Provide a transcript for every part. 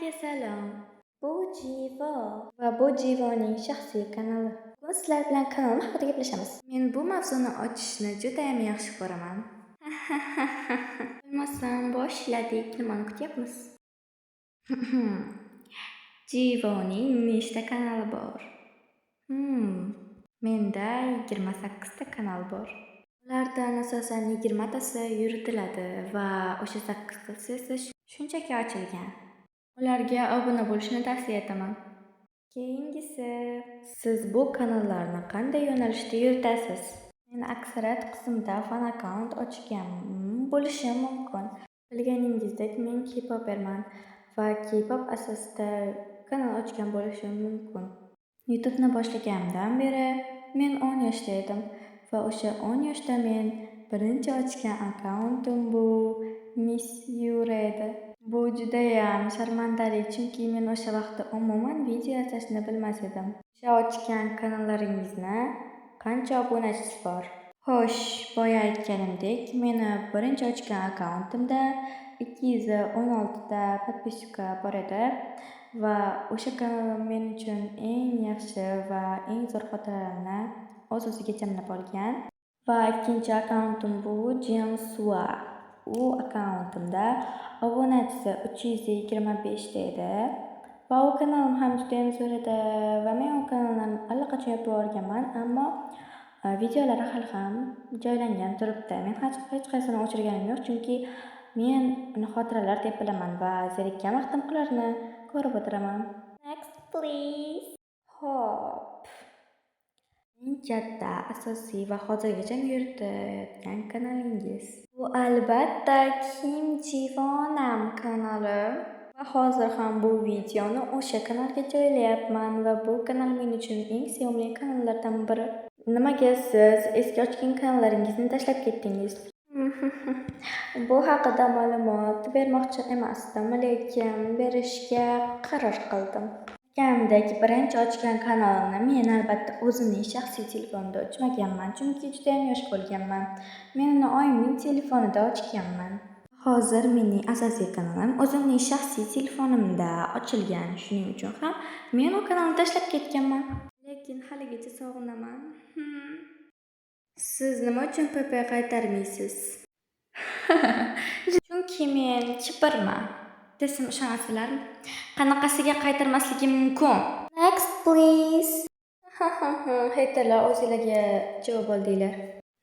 Hammaga salom. Bu Jivo va bu Jivoning shaxsiy kanali. Bugun sizlar bilan kanalim haqida gaplashamiz. Men bu mavzuni ochishni juda ham yaxshi ko'raman. Bilmasam boshladik, nimani kutyapmiz? Jivoning nechta kanali bor? Menda 28 ta kanal bor. Ulardan asosan 20 tasi yuritiladi va o'sha 8 tasi esa shunchaki ochilgan. Ularga obuna bo'lishni tavsiya etaman. Keyingisi, siz bu kanallarni qanday yo'nalishda yuritasiz? Men aksariyat qismda fan akkaunt ochgan bo'lishim mumkin. Bilganingizdek, men K-poperman va K-pop asosida kanal ochgan bo'lishim mumkin. YouTube'ni boshlaganimdan beri men 10 yoshda edim va o'sha 10 yoshda men birinchi ochgan akkauntim bu Miss Yura edi. Bu judayam sharmandalik, chunki men o'sha vaqtda umuman video yasashni bilmas edim. O'sha ochgan kanallaringizni qancha obunachisi bor? Xo'sh, boya aytganimdek, meni birinchi ochgan akkauntimda 216 ta podpiska bor edi va o'sha kanal men uchun eng yaxshi va eng zo'r xotiralarni o'z o'ziga jamlab olgan. Va ikkinchi akkauntim bu Jiansua. U akkauntimda obunachisi 325 ta edi va u kanalim ham juda ham zo'r edi va men u kanalni allaqachon yopib yuborganman, ammo videolari hali ham joylangan turibdi. Men hech qaysini o'chirganim yo'q, chunki men uni xotiralar deb bilaman va zerikkan vaqtim ularni ko'rib o'tiraman. Next please. Hop. Eng katta, asosiy va hozirgacha yuritayotgan kanalingiz. Bu albatta Kim Jivonam kanali. Va hozir ham bu videoni o'sha kanalga joylayapman va bu kanal men uchun eng sevimli kanallardan biri. Nimaga siz eski ochgan kanallaringizni tashlab ketdingiz? Bu haqida ma'lumot bermoqchi emasdim, lekin berishga qaror qildim. Aytganimdek, birinchi ochgan kanalimni men albatta o'zimning shaxsiy telefonimda ochmaganman, chunki juda ham yosh bo'lganman. Men uni oyimning telefonida ochganman. Hozir mening asosiy kanalim o'zimning shaxsiy telefonimda ochilgan, shuning uchun ham men u kanalni tashlab ketganman. Lekin haligacha sog'inaman. Siz nima uchun PP qaytarmaysiz? Chunki men kibirman. Desam ishonasizlarmi? Qanaqasiga qaytarmasligim mumkin? Next please. Haterlar o'zingizlarga javob oldinglar.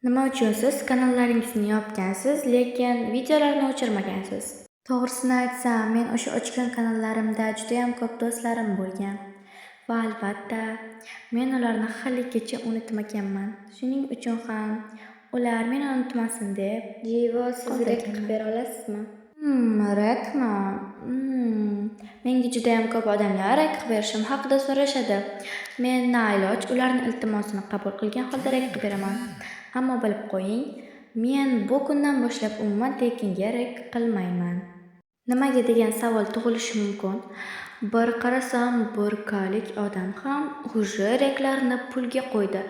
Nima uchun siz kanallaringizni yopgansiz, lekin videolarni o'chirmagansiz? To'g'risini aytsam, men o'sha ochgan kanallarimda juda ham ko'p do'stlarim bo'lgan. Va albatta, men ularni haligacha unutmaganman. Shuning uchun ham ular meni unutmasin deb, Jivo, siz rek qilib bera olasizmi? Rekmi? Menga juda ham ko'p odamlar rek qilib berishim haqida so'rashadi. Men nailoj ularning iltimosini qabul qilgan holda rek qilib beraman. Ammo bilib qo'ying, men bu kundan boshlab umuman tekinga rek qilmayman. Nimaga degan savol tug'ilishi mumkin. Bir qarasam, burkalik odam ham o'sha reklarni pulga qo'ydi.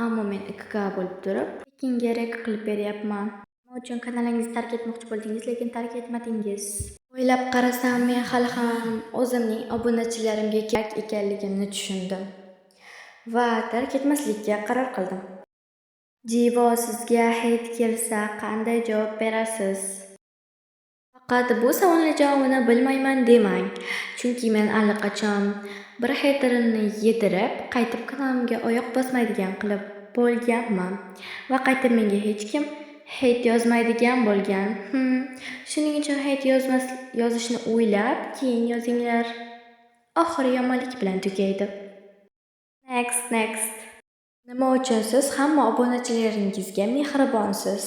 Ammo men 2K bo'lib turib, tekinga rek qilib beryapman. Nima uchun kanalingizni tark etmoqchi bo'ldingiz, lekin tark etmadingiz? O'ylab qarasam, men hali ham o'zimning obunachilarimga kerak ekanligimni tushundim va tark etmaslikka qaror qildim. Jivo, sizga hate kelsa qanday javob berasiz? Faqat bu savolning javobini bilmayman demang, chunki men allaqachon bir haterimni yedirib, qaytib kanalimga oyoq bosmaydigan qilib bo'lganman va qaytib menga hech kim hate yozmaydigan bo'lgan. Shuning uchun hate yozishni o'ylab, keyin yozinglar. Oxiri yomonlik bilan tugaydi. Next. Nima uchun siz hamma obunachilaringizga mehribonsiz?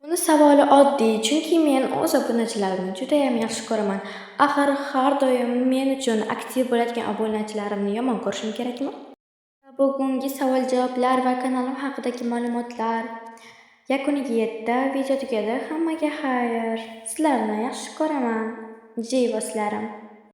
Buni savoli oddiy, chunki men o'z obunachilarimni juda ham yaxshi ko'raman. Axir har doim men uchun aktiv bo'ladigan obunachilarimni yomon ko'rishim kerakmi? Bugungi savol-javoblar va kanalim haqidagi ma'lumotlar yakuniga yetdi. Video tugadi. Hammaga xayr. Sizlarni yaxshi ko'raman. Jivoshlarim.